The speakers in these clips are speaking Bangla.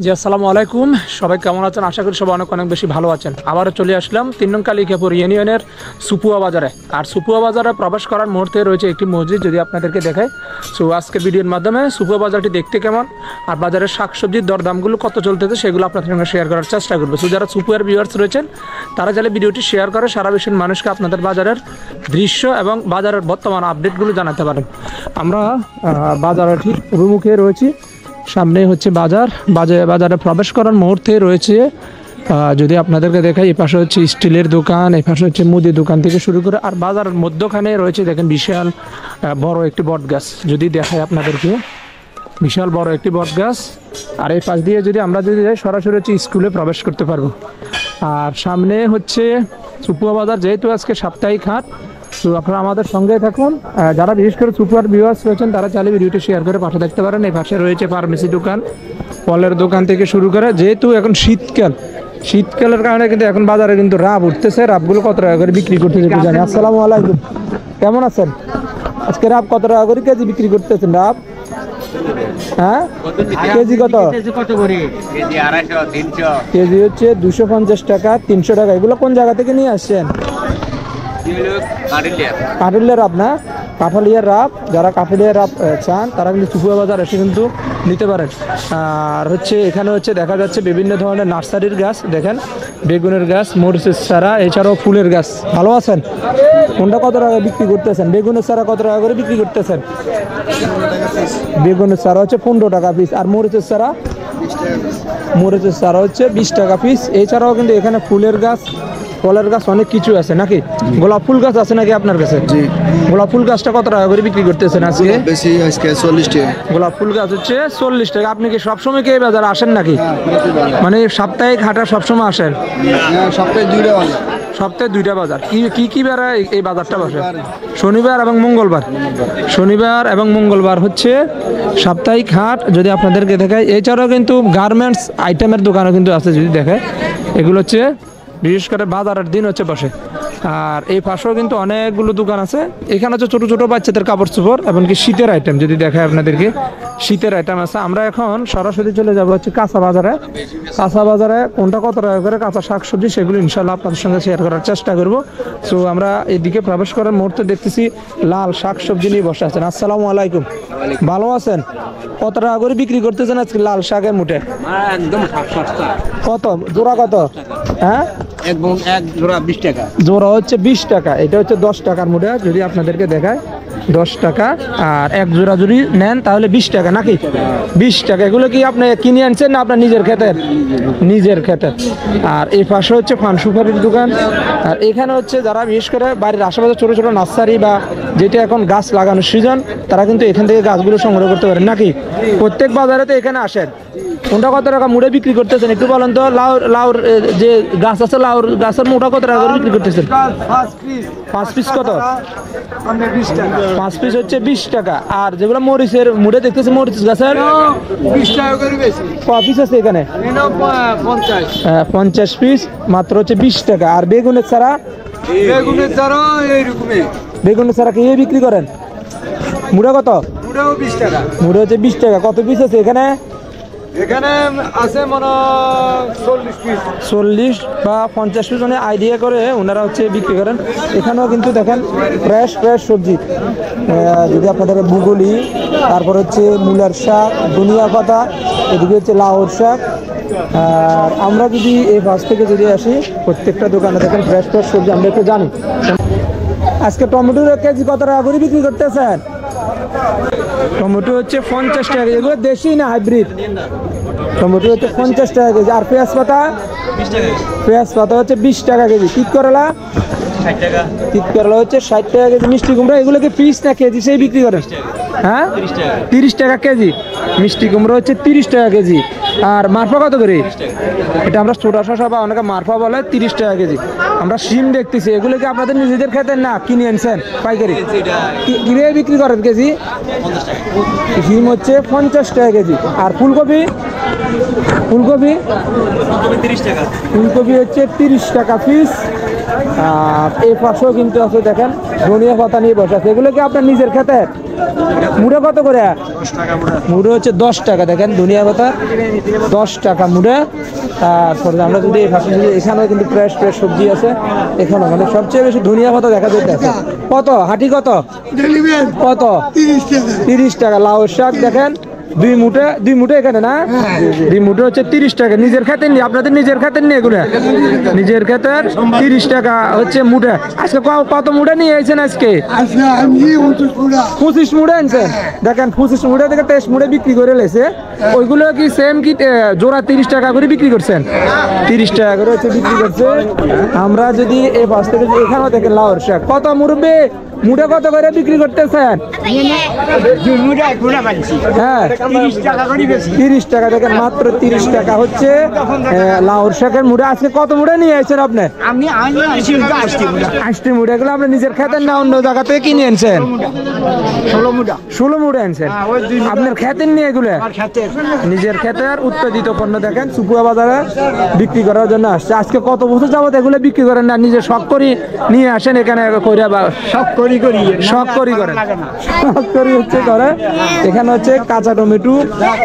জি আসসালামু আলাইকুম, সবাই কেমন আছেন? আশা করি সবাই অনেক অনেক বেশি ভালো আছেন। আবারও চলে আসলাম ৩ নং কালিকাপুর ইউনিয়নের সুপুয়া বাজারে। আর সুপুয়া বাজারে প্রবেশ করার মুহূর্তে রয়েছে একটি মসজিদ, যদি আপনাদেরকে দেখায়। সো আজকে ভিডিওর মাধ্যমে সুপুয়া বাজারটি দেখতে কেমন আর বাজারের শাকসবজির দরদামগুলো কত চলতেছে সেগুলো আপনাদের সঙ্গে শেয়ার করার চেষ্টা করবো। সো যারা সুপুয়ার ভিউয়ার্স রয়েছেন তারা চাইলে ভিডিওটি শেয়ার করে সারা বিশ্বের মানুষকে আপনাদের বাজারের দৃশ্য এবং বাজারের বর্তমান আপডেটগুলো জানাতে পারেন। আমরা বাজারে ঠিক অভিমুখে রয়েছি, সামনে হচ্ছে বাজারে প্রবেশ করার মুহূর্তে রয়েছে, যদি আপনাদেরকে দেখাই, এই পাশে হচ্ছে স্টিলের দোকান, এই পাশে হচ্ছে মুদির দোকান থেকে শুরু করে, আর বাজারের মধ্যখানে রয়েছে দেখেন বিশাল বড় একটি বট গাছ। যদি দেখাই আপনাদেরকে, বিশাল বড় একটি বট গাছ। আর এই পাশ দিয়ে আমরা যদি যাই সরাসরি হচ্ছে স্কুলে প্রবেশ করতে পারবো। আর সামনে হচ্ছে সুপুয়া বাজার, যেহেতু আজকে সাপ্তাহিক হাট, তো আপনারা আমাদের সঙ্গে থাকুন। যারা বিশেষ করে সুপার ভিউয়ার্স রয়েছেন তারা চাইলে ভিডিওটি শেয়ার করে পাশে দেখতে পারেন। এই পাশে রয়েছে ফার্মেসি দোকান, ফলের দোকান থেকে শুরু করে, যেহেতু এখন শীতকালের কারণে কিন্তু এখন বাজারে কিন্তু রাব উঠতেছে। রাবগুলো কত টাকা করে বিক্রি করতেছে জানি। আসসালামু আলাইকুম, কেমন আছেন? আজকে রাব কত টাকা করে কেজি বিক্রি করতেছেন? রাব হ্যাঁ, কেজি কত? কেজি হচ্ছে 250 টাকা, 300 টাকা। এগুলো কোন জায়গা থেকে নিয়ে আসছেন? কাঠালিয়ার রাব না, কাঠালিয়ার রাব। যারা কাঠালিয়ার রাব চান তারা কিন্তু সুপুয়া বাজার এসে কিন্তু নিতে পারেন। আর হচ্ছে এখানে হচ্ছে দেখা যাচ্ছে বিভিন্ন ধরনের নার্সারির গাছ, দেখেন বেগুনের গাছ, মরিচের চারা, এছাড়াও ফুলের গাছ। ভালো আছেন? কোনটা কত টাকা বিক্রি করতেছেন? বেগুনের চারা কত টাকা করে বিক্রি করতেছেন? বেগুনের চারা হচ্ছে 15 টাকা পিস। আর মরিচের চারা? মরিচের চারা হচ্ছে 20 টাকা পিস। এছাড়াও কিন্তু এখানে ফুলের গাছ, ফলের গাছ, অনেক কিছু আছে নাকি? গোলাপ ফুল গাছ আছে নাকি আপনার কাছে? জি। গোলাপ ফুল গাছটা কত টাকা করে বিক্রি করতেছেন আজকে? বেশি আজকে 40 টাকা। গোলাপ ফুল গাছ হচ্ছে 40 টাকা। আপনি কি সবসময় কি এই বাজারে আসেন নাকি? মানে সাপ্তাহিক হাটা সবসময় আসেন? সপ্তাহে 2টা বাজার। সপ্তাহে 2টা বাজার। কি বারে এই বাজারটা বসে? শনিবার এবং মঙ্গলবার। শনিবার এবং মঙ্গলবার হচ্ছে সাপ্তাহিক হাট, যদি আপনাদেরকে দেখায়। এছাড়াও কিন্তু গার্মেন্টস আইটেমের দোকানও কিন্তু আছে, যদি দেখায়। এগুলো হচ্ছে বিশেষ করে বাজারের দিন হচ্ছে বসে। আর এই পাশেও কিন্তু অনেকগুলো দোকান আছে। এখানে হচ্ছে ছোটো ছোটো বাচ্চাদের কাপড় চোপড়, এমনকি শীতের আইটেম যদি দেখায় আপনাদেরকে, শীতের আইটেম আছে। আমরা এখন সরাসরি চলে যাবো হচ্ছে কাঁচা বাজারে। কাঁচা বাজারে কোনটা কত টাকা করে কাঁচা শাকসবজি সেগুলো ইনশাল্লাহ আপনাদের সঙ্গে শেয়ার করার চেষ্টা করবো। সো আমরা এদিকে প্রবেশ করার মুহূর্তে দেখতেছি লাল শাকসবজি নিয়ে বসে আছেন। আসসালামু আলাইকুম, ভালো আছেন? কত টাকা করে বিক্রি করতেছেন আজকে লাল শাকের মুঠে? একদম সস্তা। কত জোড়া? কত? হ্যাঁ, এক জোড়া 20 টাকা। জোড়া হচ্ছে 20 টাকা। এটা হচ্ছে 10 টাকার মুঠে, যদি আপনাদেরকে দেখায় 10 টাকা। আর এক জোড়া যদি নেন তাহলে 20 টাকা নাকি? 20 টাকা। এগুলো কি আপনি কিনে আনছেন না আপনার নিজের ক্ষেতের? নিজের ক্ষেতের। আর এই পাশে হচ্ছে পান সুপারির দোকান। আর এখানে হচ্ছে যারা বিশেষ করে বাড়ির আশেপাশে ছোটো ছোটো নার্সারি বা যেটা এখন গাছ লাগানোর সিজন, তারা কিন্তু এখান থেকে গাছগুলো সংগ্রহ করতে পারেন নাকি? প্রত্যেক বাজারে তো এখানে আসেন। কোনটা কত টাকা মুড়ে বিক্রি করতেছেন একটু বলেন তো? লাউর যে গাছ আছে, লাউর গাছের মোটা কত টাকা করে বিক্রি করতেছেন? 5 পিস কত? 5 পিস হচ্ছে 20 টাকা। আর যেগুলো মরিচের মুড়ে দেখতেছি, মরিচ গাছের 20 টাকা করে বেশি। কত পিস আছে এখানে? 50 পিস, মাত্র হচ্ছে 20 টাকা। আর বেগুনের চারা? বেগুনের চারা এইরকমই। বেগুনের চারা কি বিক্রি করেন? মুড়ে কত? মুড়াও 20 টাকা। মুড়ে হচ্ছে 20 টাকা। কত পিস আছে এখানে? এখানে আছে মনে 40 পিস। 40 বা 50 পিস মানে আইডিয়া করে ওনারা হচ্ছে বিক্রি করেন। এখানেও কিন্তু দেখেন ফ্রেশ সবজি, যদি আপনাদের বুগুলি, তারপর হচ্ছে মূলার শাক, ধনিয়া পাতা, এদিকে হচ্ছে লাউর শাক। আর আমরা যদি এই বাস থেকে যদি আসি, প্রত্যেকটা দোকানে দেখেন ফ্রেশ সবজি আমরা একটু জানি। আজকে টমেটোর কেজি কত টাকা করে বিক্রি করতেছেন? টমেটো হচ্ছে 50 টাকা। এগুলো দেশি না হাইব্রিড? টমেটো হচ্ছে 50 টাকা কেজি। আর পেঁয়াজ পাতা? পেঁয়াজ পাতা হচ্ছে 20 টাকা কেজি। তিত করলা? 60 টাকা। তিত করলা হচ্ছে 60 টাকা কেজি। মিষ্টি কুমড়া এগুলো কি পিস না কেজি সেই বিক্রি করেন? হ্যাঁ, 30 টাকা কেজি। মিষ্টি কুমড়া হচ্ছে 30 টাকা কেজি। আর মারফা কত করে? এটা আমরা ছোটা শসা বা অনেকে মারফা বলে, 30 টাকা কেজি। আমরা শিম দেখতেছি, এগুলো কি আপনাদের নিজেদের খেতেন না কিনে আনছেন পাইকারি? কিভাবে বিক্রি করেন কেজি? শিম হচ্ছে 50 টাকা কেজি। আর ফুলকপি? ফুলকপি 30 টাকা। ফুলকপি হচ্ছে 30 টাকা পিস। আর এই পাশেও কিন্তু আছে দেখেন ধনিয়া পাতা নিয়ে বসে আছে। এগুলো কি আপনার নিজের খেতের? মুড়ে কত করে? মুড়ে হচ্ছে 10 টাকা। দেখেন দুনিয়া কথা, 10 টাকা মুড়ে। তারপরে আমরা যদি এখানেও কিন্তু ফ্রেশ ফ্রেশ সবজি আছে এখানে, মানে সবচেয়ে বেশি ধনিয়া পাতা দেখা যাইতেছে। কত হাঁটি কত? কত? 30 টাকা। লাউ শাক দেখেন 2 মুঠে এখানে না, 2 মুঠে হচ্ছে 30 টাকা। নিজের খেতের নিয়ে, আপনাদের নিজের খেতের নিয়ে এগুলো, নিজের খেতের 30 টাকা হচ্ছে মুঠে। আজকে কত মুঠে নিয়ে এসেছেন? আজকে 25 মুঠে আনছেন। দেখেন 25 মুঠে থেকে 23 মুঠে বিক্রি করে লেছে। ওইগুলো কি সেম কি জোড়া 30 টাকা করে বিক্রি করছেন? 30 টাকা করে হচ্ছে বিক্রি করছে। আমরা যদি এই পাশ থেকে এখানেও দেখেন লাউর শাক কত মুরব্বি, মুঠে কত করে বিক্রি করতেছেন? হ্যাঁ 30 টাকা। দেখেন মাত্র 30 টাকা হচ্ছে লাউর শাকের মুঠে। আজকে কত মুঠে নিয়ে আসছেন আপনি? 80 মুঠে। এগুলো আপনি নিজের খেতের না অন্য জায়গা থেকে কিনে আনছেন? 16 মুঠে আনছেন আপনার খেতের নিয়ে এগুলো? নিজের খেতের উৎপাদিত পণ্য দেখেন সুপুয়া বাজারে বিক্রি করার জন্য আসছে। আজকে কত বছর যাবত এগুলো বিক্রি করেন না, নিজে শখ করি নিয়ে আসেন এখানে কইরা? বা শখ করি করেন, শখ করি হচ্ছে করে। এখানে হচ্ছে কাঁচা টমেটো,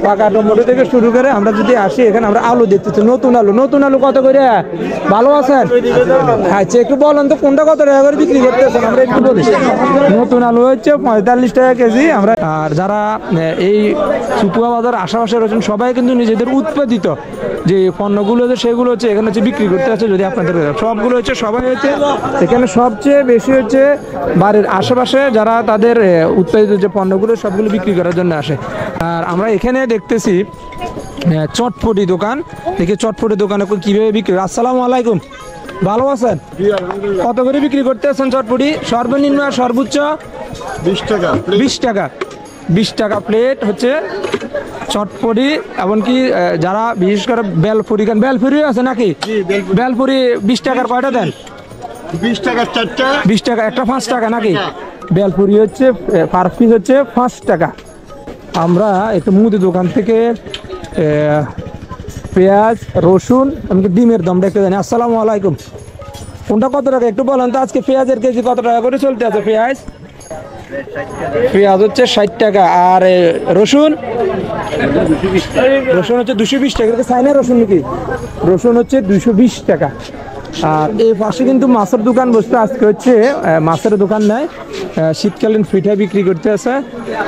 পাকা টমেটো থেকে শুরু করে আমরা যদি আসি এখানে আমরা আলু দেখতেছি, নতুন আলু কত করে? ভালো আছেন? আচ্ছা একটু বলেন তো কোনটা কত টাকা করে বিক্রি করতেছেন, আমরা একটু বলি। নতুন আলু হচ্ছে 45 টাকা কেজি। আমরা আর যারা এই সুপুয়া বাজার আশেপাশে রয়েছেন সবাই কিন্তু নিজেদের উৎপাদিত যে পণ্যগুলো আছে সেগুলো হচ্ছে এখানে হচ্ছে বিক্রি করতে আছে। যদি আপনাদের সবগুলো হচ্ছে সবাই হচ্ছে এখানে সবচেয়ে বেশি হচ্ছে বাড়ির আশেপাশে যারা তাদের উৎপাদিত যে পণ্যগুলো সবগুলো বিক্রি করার জন্য আসে। আর আমরা এখানে দেখতেছি চটপটি দোকান, দেখি চটপটি দোকানে কিভাবে বিক্রি। আসসালামু আলাইকুম, ভালো আছেন? কত করে বিক্রি করতে আছেন চটপটি? সর্বনিম্ন আর সর্বোচ্চ 20 টাকা। 20 টাকা। 20 টাকা প্লেট হচ্ছে চটপটি। এমনকি যারা বিশেষ করে বেলপুরি আছে নাকি? বেলপুরি 20 টাকার কয়টা দেন? 20 টাকা 4টা। 20 টাকা একটা 5 টাকা নাকি? বেলপুরি হচ্ছে পার পিস হচ্ছে 5 টাকা। আমরা একটু মুদি দোকান থেকে পেঁয়াজ, রসুন, এমনকি ডিমের দাম দেখতে জানি। আসসালামু আলাইকুম, কোনটা কত টাকা একটু বলেন তো? আজকে পেঁয়াজের কেজি কত টাকা করে চলতে আছে? পেঁয়াজ হচ্ছে 60 টাকা। আর রসুন হচ্ছে 220 টাকা। চাইনা রসুন নাকি? রসুন হচ্ছে 220 টাকা। আর এই পাশে কিন্তু মাছের দোকান বসতে, আজকে হচ্ছে মাছের দোকান নাই, শীতকালীন পিঠা বিক্রি করতে আছে।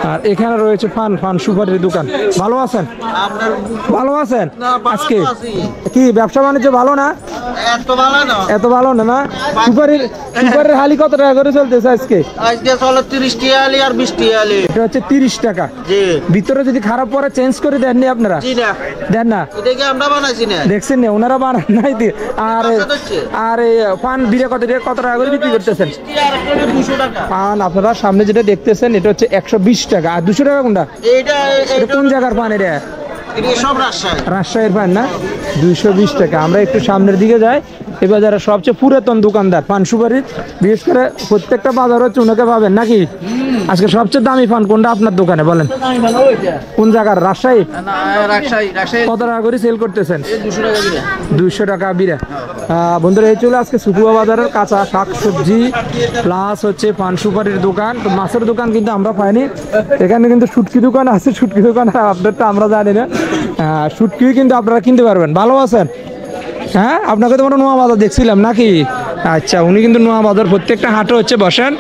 আর এখানে রয়েছে ফান সুপারির দোকান। ভালো আছেন? ভালো আছেন? আজকে কি ব্যবসা বাণিজ্য ভালো না? এত ভালো না। সুপারির হালি কত টাকা করে চলতেছে আজকে? চলে 30 টাকা আলি আর 20 টাকা আলি। এটা হচ্ছে 30 টাকা। ভিতরে যদি খারাপ পরে চেঞ্জ করে দেননি আপনারা? দেন না, এটাকে আমরা বানাইছি না, দেখছেন না ওনারা বানান নাই। আর পান বিড়ে কত টাকা করে বিক্রি করতেছেন? 200 টাকা। পান আপনারা সামনে যেটা দেখতেছেন এটা হচ্ছে 120 টাকা। আর 200 টাকা কোনটা? এটা কোন জায়গার পান? এটা সব রাজশাহী। রাজশাহীর পান না? 220 টাকা। আমরা একটু সামনের দিকে যাই। এই বাজারে সবচেয়ে পুরাতন দোকানদার পান সুপারির, বিশেষ করে প্রত্যেকটা বাজার হচ্ছে ওনাকে পাবেন নাকি? আজকে সবচেয়ে দামি পান কোনটা আপনার দোকানে বলেন? কোন জায়গার? রাজশাহী। কত টাকা করে সেল করতেছেন? 200 টাকা বিড়া। বন্ধুরা এই চলে আজকে সুপুয়া বাজারের কাঁচা শাকসবজি প্লাস হচ্ছে পান সুপারির দোকান। তো মাছের দোকান কিন্তু আমরা পাইনি। এখানে কিন্তু শুটকি দোকান আছে, শুটকি দোকান আপনার তো আমরা জানি না। শুটকি কিন্তু আপনারা কিনতে পারবেন। ভালো আছেন? হ্যাঁ, আপনাকে তো আমরা নোয়া বাজার দেখছিলাম নাকি? আচ্ছা, উনি কিন্তু নোয়া বাজার প্রত্যেকটা হাটে হচ্ছে বসেন।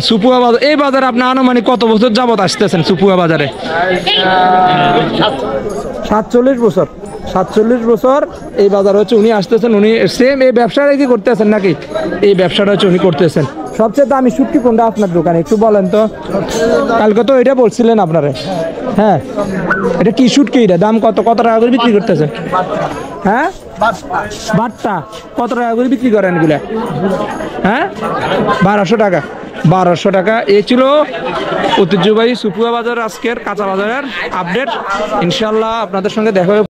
সুপুয়া বাজার, এই বাজারে আপনি আনুমানিক কত বছর যাবত আসতেছেন সুপুয়া বাজারে? 47 বছর। 47 বছর এই বাজার হচ্ছে উনি আসতেছেন। উনি সেম এই ব্যবসাটা কি করতেছেন নাকি? এই ব্যবসাটা হচ্ছে উনি করতেছেন। সবচেয়ে দামি শুটকি কোনটা আপনার দোকানে একটু বলেন তো? কালকে তো এটা বলছিলেন আপনারা। হ্যাঁ, এটা কি শুটকি? এটা দাম কত টাকা করে বিক্রি করতেছেন? হ্যাঁ, বাট্টা কত টাকা করে বিক্রি করেন এগুলা? হ্যাঁ, 1200 টাকা। 1200 টাকা। এই ছিল ঐতিহ্যবাহী সুপুয়া বাজার আজকের কাঁচা বাজারের আপডেট। ইনশাল্লাহ আপনাদের সঙ্গে দেখা হবে।